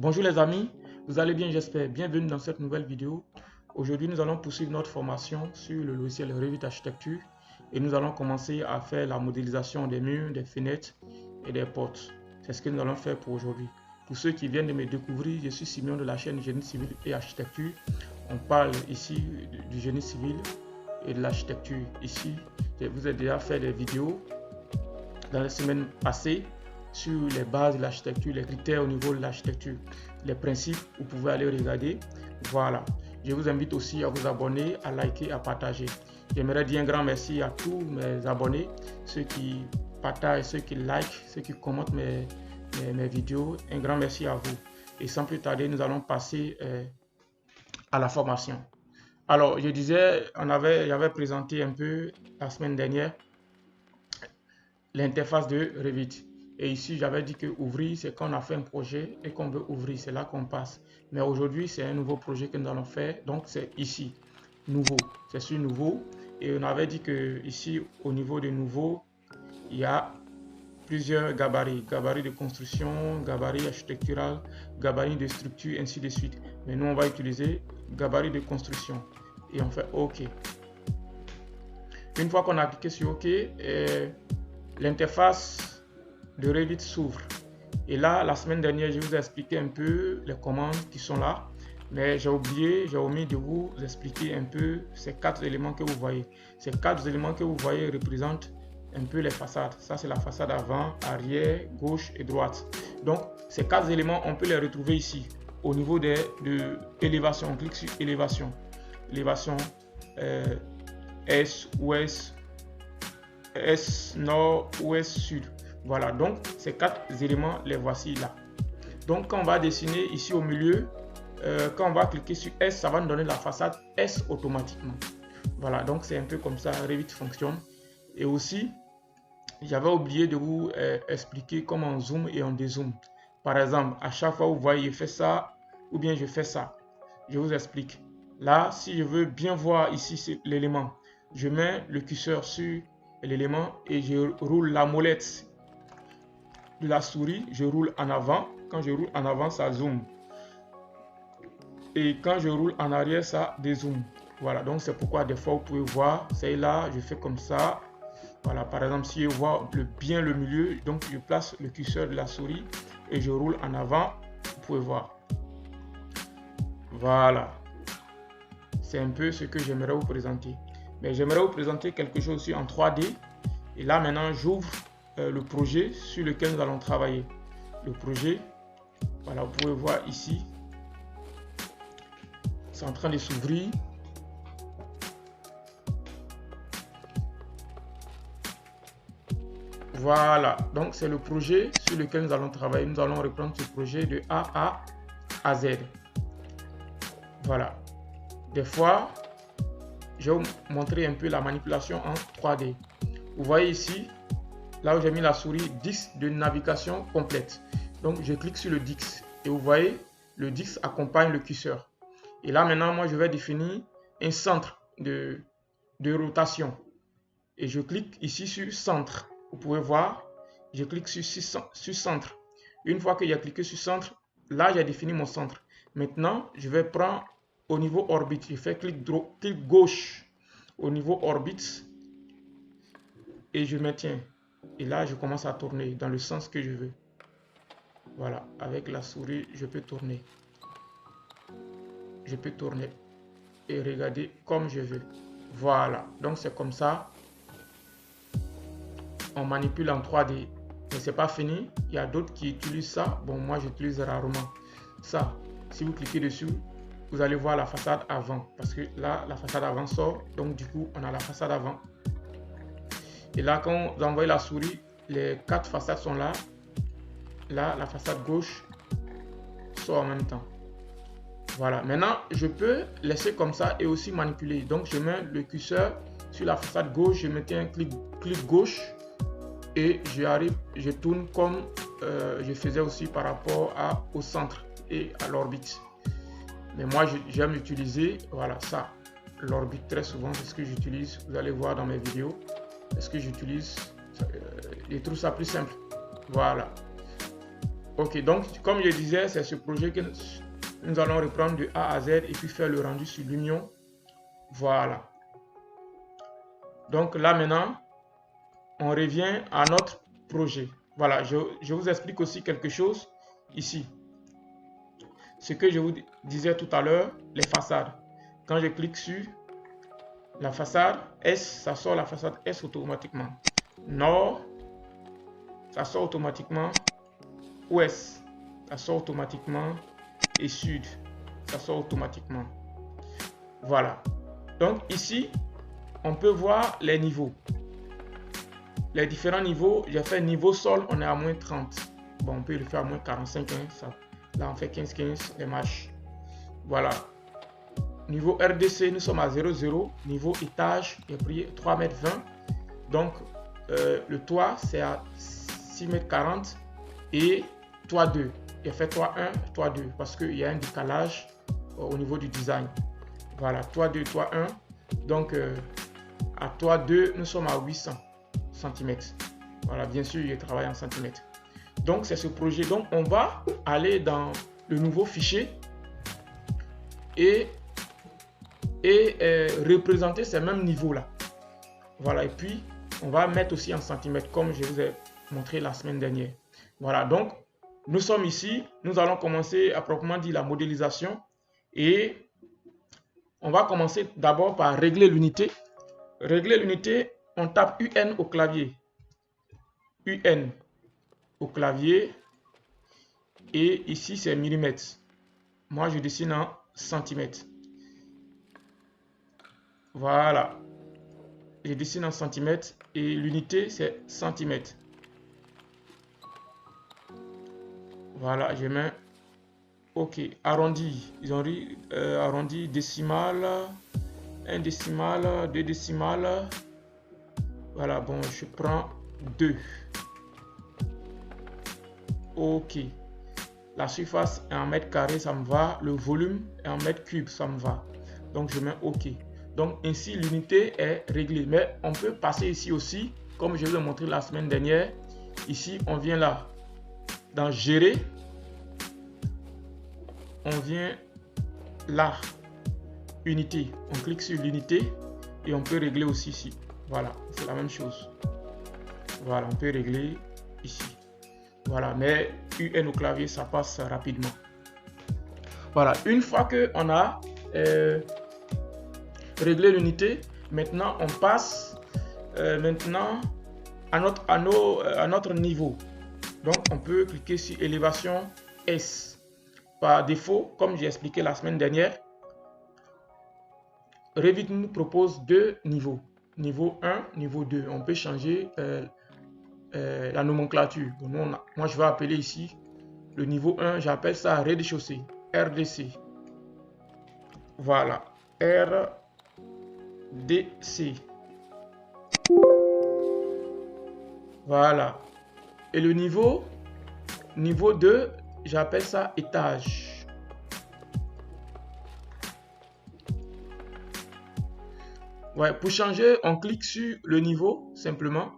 Bonjour les amis, vous allez bien j'espère. Bienvenue dans cette nouvelle vidéo. Aujourd'hui nous allons poursuivre notre formation sur le logiciel Revit Architecture et nous allons commencer à faire la modélisation des murs, des fenêtres et des portes. C'est ce que nous allons faire pour aujourd'hui. Pour ceux qui viennent de me découvrir, je suis Simon de la chaîne Génie Civil et Architecture. On parle ici du génie civil et de l'architecture. Ici, je vous ai déjà fait des vidéos dans les semaines passées sur les bases de l'architecture, les critères au niveau de l'architecture, les principes, vous pouvez aller regarder. Voilà, je vous invite aussi à vous abonner, à liker, à partager. J'aimerais dire un grand merci à tous mes abonnés, ceux qui partagent, ceux qui likent, ceux qui commentent mes vidéos. Un grand merci à vous. Et sans plus tarder, nous allons passer à la formation. Alors, je disais, j'avais présenté un peu la semaine dernière l'interface de Revit. Et ici, j'avais dit que ouvrir, c'est quand on a fait un projet et qu'on veut ouvrir, c'est là qu'on passe. Mais aujourd'hui, c'est un nouveau projet que nous allons faire. Donc, c'est ici, nouveau. C'est sur nouveau. Et on avait dit que ici, au niveau de nouveau, il y a plusieurs gabarits. Gabarits de construction, gabarits architectural, gabarits de structure, ainsi de suite. Mais nous, on va utiliser gabarits de construction. Et on fait OK. Une fois qu'on a cliqué sur OK, l'interface de Revit s'ouvre. Et là, la semaine dernière, je vous ai expliqué un peu les commandes qui sont là. Mais j'ai omis de vous expliquer un peu ces 4 éléments que vous voyez. Ces 4 éléments que vous voyez représentent un peu les façades. Ça, c'est la façade avant, arrière, gauche et droite. Donc, ces 4 éléments, on peut les retrouver ici. Au niveau de l'élévation, on clique sur élévation. Élévation est, ouest, est, nord, ouest, sud. Voilà, donc ces 4 éléments, les voici là. Donc quand on va dessiner ici au milieu, quand on va cliquer sur S, ça va nous donner la façade S automatiquement. Voilà, donc c'est un peu comme ça Revit fonctionne. Et aussi, j'avais oublié de vous expliquer comment on zoom et on dézoome. Par exemple, à chaque fois vous voyez, je fais ça ou bien je fais ça. Je vous explique. Là, si je veux bien voir ici l'élément, je mets le curseur sur l'élément et je roule la molette de la souris, je roule en avant. Quand je roule en avant, ça zoome. Et quand je roule en arrière, ça dézoome. Voilà, donc c'est pourquoi des fois vous pouvez voir, c'est là, je fais comme ça. Voilà, par exemple, si je vois bien le milieu, donc je place le curseur de la souris et je roule en avant, vous pouvez voir. Voilà. C'est un peu ce que j'aimerais vous présenter. Mais j'aimerais vous présenter quelque chose aussi en 3D. Et là, maintenant, j'ouvre le projet sur lequel nous allons travailler. Le projet, voilà, vous pouvez voir ici, c'est en train de s'ouvrir. Voilà, donc c'est le projet sur lequel nous allons travailler. Nous allons reprendre ce projet de A à Z. Voilà. Des fois, je vais vous montrer un peu la manipulation en 3D. Vous voyez ici, là où j'ai mis la souris, disque de navigation complète. Donc je clique sur le disque et vous voyez, le disque accompagne le curseur. Et là maintenant, moi je vais définir un centre de rotation. Et je clique ici sur centre. Vous pouvez voir, je clique sur centre. Une fois que j'ai cliqué sur centre, là j'ai défini mon centre. Maintenant, je vais prendre au niveau orbite. Je fais clic gauche au niveau orbite et je maintiens. Et là, je commence à tourner dans le sens que je veux. Voilà, avec la souris, je peux tourner. Je peux tourner et regarder comme je veux. Voilà, donc c'est comme ça. On manipule en 3D. Mais c'est pas fini. Il y a d'autres qui utilisent ça. Bon, moi, j'utilise rarement ça. Si vous cliquez dessus, vous allez voir la façade avant. Parce que là, la façade avant sort. Donc, du coup, on a la façade avant. Et là, quand vous envoyez la souris, les 4 façades sont là. Là, la façade gauche sort en même temps. Voilà. Maintenant, je peux laisser comme ça et aussi manipuler. Donc, je mets le curseur sur la façade gauche. Je mettais un clic gauche et je tourne comme je faisais aussi par rapport au centre et à l'orbite. Mais moi, j'aime utiliser, voilà, ça. L'orbite, très souvent, c'est ce que j'utilise. Vous allez voir dans mes vidéos. Est-ce que j'utilise, je trouve ça plus simple. Voilà. Ok, donc comme je disais, c'est ce projet que nous allons reprendre de A à Z et puis faire le rendu sur Lumion. Voilà. Donc là maintenant, on revient à notre projet. Voilà, je vous explique aussi quelque chose ici. Ce que je vous disais tout à l'heure, les façades. Quand je clique sur la façade S, ça sort la façade S automatiquement. Nord, ça sort automatiquement. Ouest, ça sort automatiquement. Et Sud, ça sort automatiquement. Voilà. Donc ici, on peut voir les niveaux. Les différents niveaux, j'ai fait niveau sol, on est à moins 30. Bon, on peut le faire à moins 45. Hein, ça. Là, on fait 15-15, les matchs. Voilà. Niveau RDC, nous sommes à 0,0. Niveau étage, j'ai pris 3,20 m. Donc, le toit, c'est à 6,40 m. Et toit 2. J'ai fait toit 1, toit 2. Parce qu'il y a un décalage au niveau du design. Voilà, toit 2, toit 1. Donc, à toit 2, nous sommes à 800 cm. Voilà, bien sûr, je travaille en centimètres. Donc, c'est ce projet. Donc, on va aller dans le nouveau fichier et représenter ces mêmes niveaux-là. Voilà, et puis, on va mettre aussi en centimètres, comme je vous ai montré la semaine dernière. Voilà, donc, nous sommes ici. Nous allons commencer à proprement dire la modélisation. Et on va commencer d'abord par régler l'unité. Régler l'unité, on tape UN au clavier. UN au clavier. Et ici, c'est millimètres. Moi, je dessine en centimètres. Voilà. Je dessine en centimètres et l'unité, c'est centimètres. Voilà, je mets OK. Arrondi. Ils ont dit arrondi décimal, 1 décimal, 2 décimales. Voilà, bon, je prends 2. OK. La surface est en mètres carrés, ça me va. Le volume est en mètres cubes, ça me va. Donc, je mets OK. Donc, ainsi, l'unité est réglée. Mais on peut passer ici aussi, comme je vous ai montré la semaine dernière. Ici, on vient là, dans Gérer. On vient là, Unité. On clique sur l'unité et on peut régler aussi ici. Voilà, c'est la même chose. Voilà, on peut régler ici. Voilà, mais UN au clavier, ça passe rapidement. Voilà, une fois qu'on a réglé l'unité, maintenant on passe maintenant à notre niveau. Donc on peut cliquer sur élévation S. Par défaut, comme j'ai expliqué la semaine dernière, Revit nous propose deux niveaux. Niveau 1, niveau 2. On peut changer la nomenclature. Moi, je vais appeler ici le niveau 1, j'appelle ça rez-de-chaussée, RDC. Voilà, RDC. Voilà. Et le niveau 2, j'appelle ça étage. Ouais, pour changer, on clique sur le niveau simplement.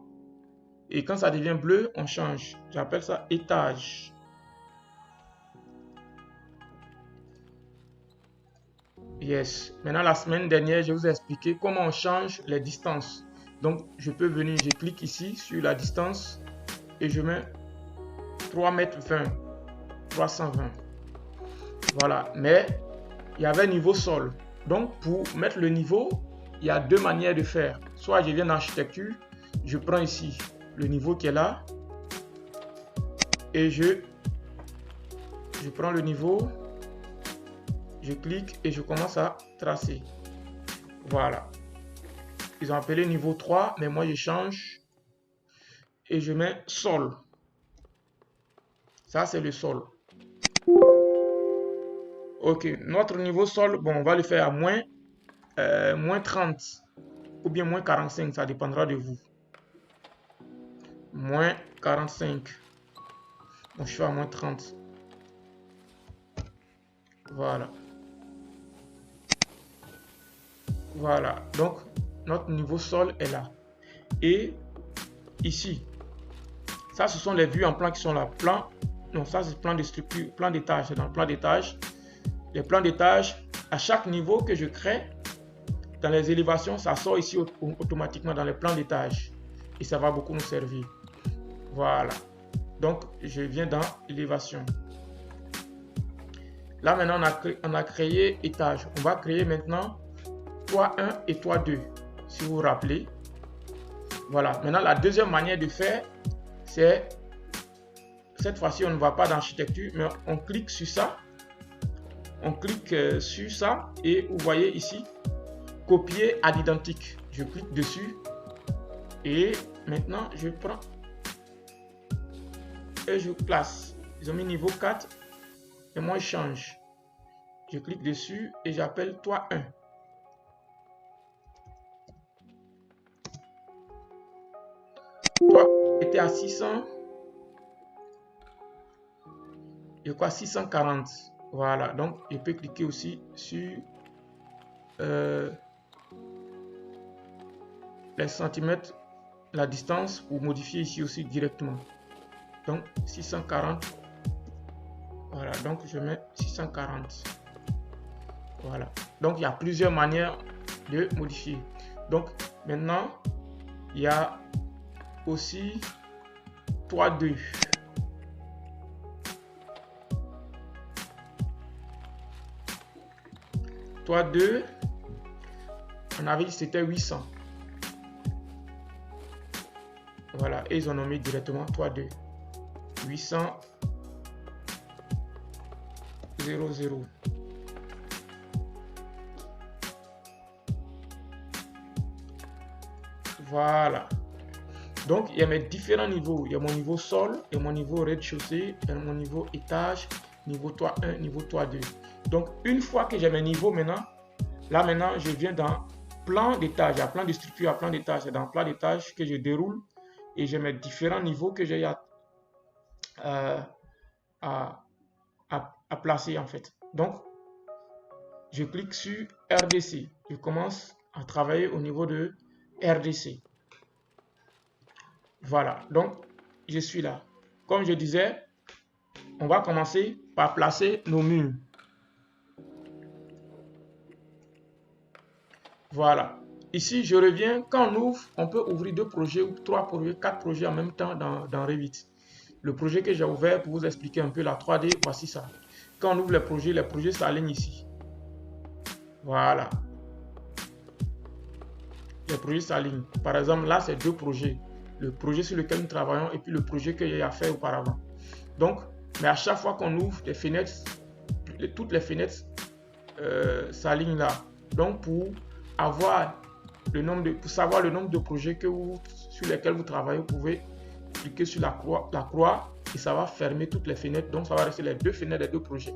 Et quand ça devient bleu, on change. J'appelle ça étage. Yes. Maintenant, la semaine dernière, je vous ai expliqué comment on change les distances. Donc, je peux venir, je clique ici sur la distance et je mets 3,20 m, 320. Voilà. Mais il y avait niveau sol. Donc, pour mettre le niveau, il y a deux manières de faire. Soit je viens dans architecture, je prends ici le niveau qui est là et je prends le niveau, je clique et je commence à tracer. Voilà. Ils ont appelé niveau 3, mais moi je change et je mets sol. Ça, c'est le sol. Ok, notre niveau sol, bon, on va le faire à moins 30 ou bien moins 45, ça dépendra de vous. Moins 45. Bon, je fais à moins 30. Voilà. Voilà. Donc, notre niveau sol est là. Et ici, ça, ce sont les vues en plan qui sont là. Plan, non, ça c'est plan de structure, plan d'étage, c'est dans le plan d'étage. Les plans d'étage, à chaque niveau que je crée, dans les élévations, ça sort ici automatiquement dans les plans d'étage. Et ça va beaucoup nous servir. Voilà. Donc, je viens dans élévation. Là, maintenant, on a créé étage. On va créer maintenant toit 1 et toit 2, si vous vous rappelez. Voilà. Maintenant, la deuxième manière de faire, c'est, cette fois-ci, on ne va pas dans architecture, mais on clique sur ça. On clique sur ça et vous voyez ici, copier à l'identique. Je clique dessus et maintenant, je prends et je place. Ils ont mis niveau 4 et moi, je change. Je clique dessus et j'appelle toit 1. Toit était à 600. Je crois 640. Voilà, donc je peux cliquer aussi sur les centimètres, la distance pour modifier ici aussi directement. Donc 640. Voilà, donc je mets 640. Voilà, donc il y a plusieurs manières de modifier. Donc maintenant, il y a aussi toit 2. Toit 2, on avait dit c'était 800. Voilà, et ils ont nommé directement toit 2. 800 00. Voilà. Donc, il y a mes différents niveaux. Il y a mon niveau sol, et mon niveau rez-de-chaussée, et mon niveau étage, niveau toit 1, niveau toit 2. Donc, une fois que j'ai mes niveaux maintenant, là maintenant, je viens dans plan d'étage. Il y a plan de structure, il y a plan d'étage. C'est dans plan d'étage que je déroule et j'ai mes différents niveaux que j'ai à placer en fait. Donc, je clique sur RDC. Je commence à travailler au niveau de RDC. Voilà, donc je suis là. Comme je disais, on va commencer par placer nos murs. Voilà. Ici, je reviens. Quand on ouvre, on peut ouvrir 2 projets ou 3 projets, 4 projets en même temps dans Revit. Le projet que j'ai ouvert pour vous expliquer un peu la 3D, voici ça. Quand on ouvre les projets s'alignent ici. Voilà. Les projets s'alignent. Par exemple, là, c'est 2 projets. Le projet sur lequel nous travaillons et puis le projet que j'ai fait auparavant. Donc, mais à chaque fois qu'on ouvre les fenêtres, toutes les fenêtres s'alignent là. Donc, pour savoir le nombre de projets sur lesquels vous travaillez, vous pouvez cliquer sur la croix et ça va fermer toutes les fenêtres. Donc, ça va rester les 2 fenêtres des 2 projets.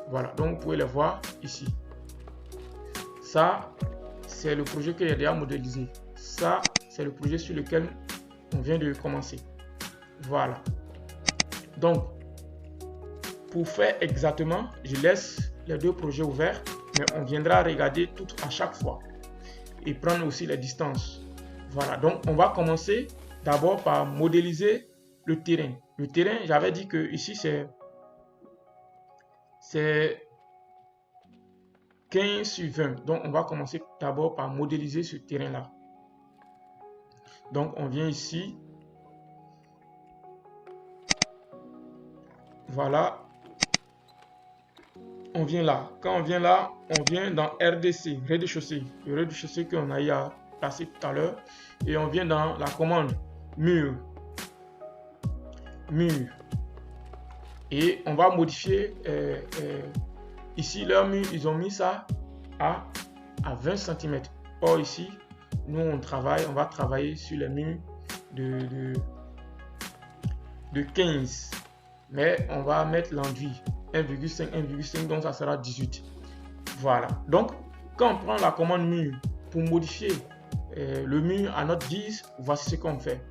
Voilà, donc vous pouvez les voir ici. Ça, c'est le projet que j'ai déjà modélisé. Ça, c'est le projet sur lequel on vient de commencer. Voilà. Donc, pour faire exactement, je laisse les 2 projets ouverts, mais on viendra regarder tout à chaque fois et prendre aussi les distances. Voilà. Donc, on va commencer d'abord par modéliser le terrain. Le terrain, j'avais dit que ici c'est 15 sur 20. Donc, on va commencer d'abord par modéliser ce terrain-là. Donc, on vient ici. Voilà. On vient là. Quand on vient là, on vient dans RDC, rez-de-chaussée. Le rez-de-chaussée qu'on a eu à passer tout à l'heure. Et on vient dans la commande mur. Mur. Et on va modifier ici leur mur. Ils ont mis ça à 20 cm. Or ici, nous on va travailler sur les murs de 15. Mais on va mettre l'enduit 1,5, donc ça sera 18. Voilà. Donc, quand on prend la commande mur pour modifier le mur à notre guise, voici ce qu'on fait.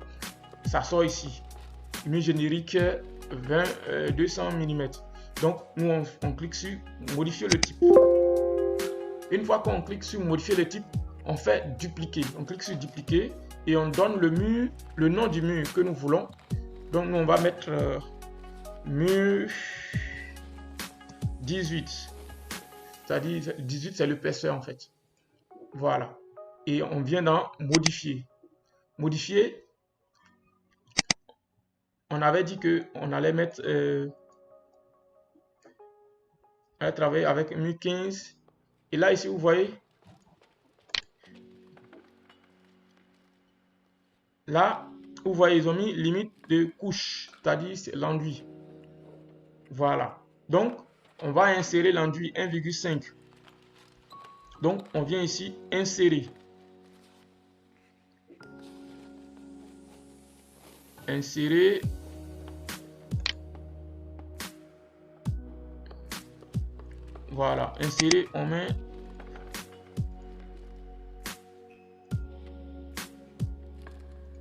Ça sort ici. Mur générique 200 mm. Donc, nous, on clique sur modifier le type. Une fois qu'on clique sur modifier le type, on fait dupliquer. On clique sur dupliquer et on donne le nom du mur que nous voulons. Donc, nous, on va mettre mur 18. C'est-à-dire 18 c'est l'épaisseur en fait. Voilà. Et on vient dans modifier. Modifier, on avait dit que on allait mettre à travailler avec mur 15. Et là ici vous voyez, là vous voyez ils ont mis limite de couche, c'est-à-dire c'est l'enduit. Voilà. Donc on va insérer l'enduit 1,5. Donc on vient ici insérer. Insérer. Voilà, insérer, on met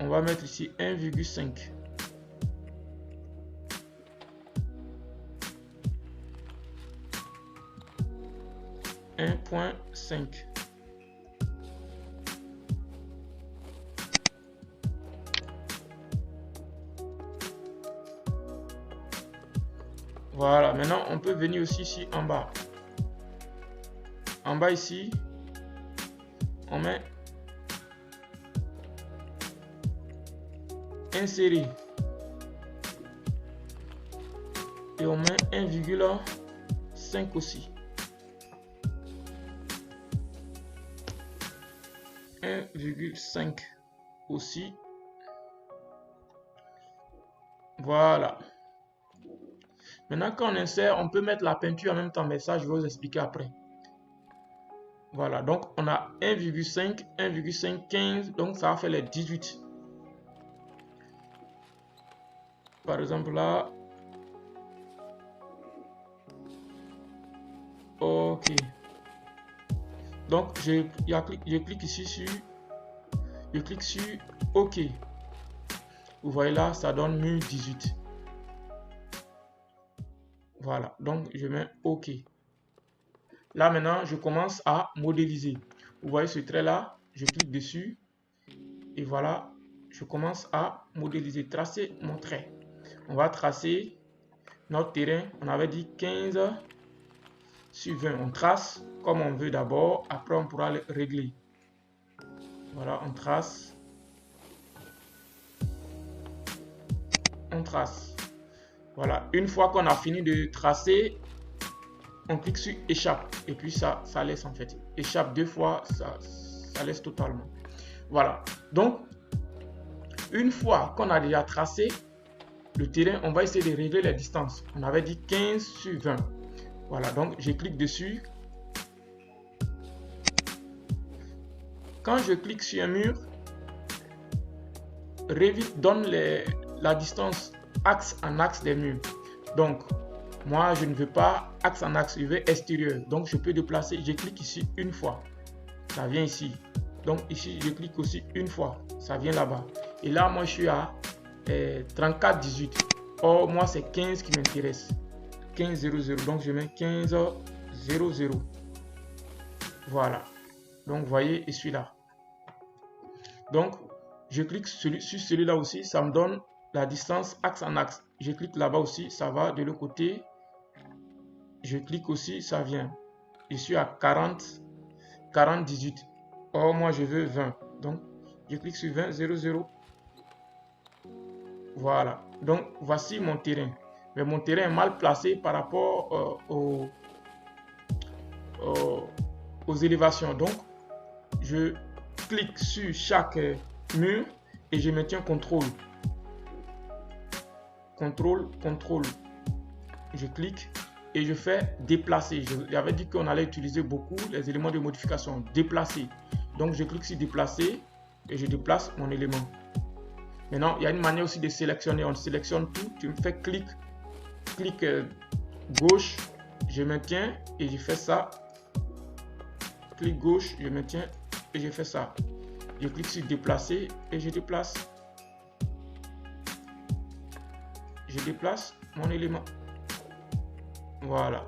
on va mettre ici 1,5. Voilà, maintenant on peut venir aussi ici en bas. En bas ici, on met insérer et on met 1,5 aussi. 1,5 aussi. Voilà. Maintenant, quand on insère, on peut mettre la peinture en même temps, mais ça, je vais vous expliquer après. Voilà, donc on a 1,5, 1,5, 15, donc ça va faire les 18. Par exemple là. Ok. Donc je clique ici sur. Je clique sur OK. Vous voyez là, ça donne mur 18. Voilà, donc je mets OK. Là maintenant, je commence à modéliser. Vous voyez ce trait là, je clique dessus. Et voilà, je commence à modéliser, tracer mon trait. On va tracer notre terrain. On avait dit 15 sur 20. On trace comme on veut d'abord. Après, on pourra le régler. Voilà, on trace. On trace. Voilà, une fois qu'on a fini de tracer, on clique sur échappe. Et puis ça laisse en fait. Échappe 2 fois, ça laisse totalement. Voilà. Donc, une fois qu'on a déjà tracé le terrain, on va essayer de régler les distances. On avait dit 15 sur 20. Voilà, donc je clique dessus. Quand je clique sur un mur, Revit donne la distance axe en axe des murs. Donc, moi, je ne veux pas axe en axe, je veux extérieur. Donc, je peux déplacer. Je clique ici une fois. Ça vient ici. Donc, ici, je clique aussi une fois. Ça vient là-bas. Et là, moi, je suis à 34,18. Or, moi, c'est 15 qui m'intéresse. 15,00. Donc, je mets 15,00. Voilà. Donc, vous voyez, et celui-là. Donc, je clique sur celui-là aussi. Ça me donne la distance axe en axe. Je clique là-bas aussi. Ça va de l'autre côté. Je clique aussi. Ça vient. Je suis à 40,18. Or, moi, je veux 20. Donc, je clique sur 20,00. Voilà. Donc, voici mon terrain. Mais mon terrain est mal placé par rapport aux élévations. Donc, je clique sur chaque mur et je maintiens contrôle. Contrôle. Je clique et je fais déplacer. J'avais dit qu'on allait utiliser beaucoup les éléments de modification. Déplacer. Donc, je clique sur déplacer et je déplace mon élément. Maintenant, il y a une manière aussi de sélectionner. On sélectionne tout. Tu me fais clic gauche, je maintiens et je fais ça. Clic gauche, je maintiens et je fais ça. Je clique sur déplacer et je déplace. Je déplace mon élément. Voilà.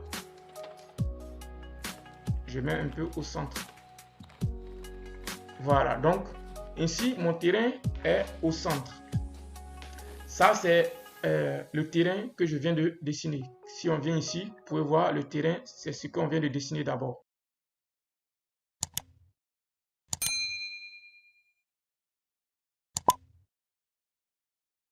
Je mets un peu au centre. Voilà. Donc, ainsi, mon terrain est au centre. Ça, c'est le terrain que je viens de dessiner. Si on vient ici, vous pouvez voir le terrain, c'est ce qu'on vient de dessiner d'abord.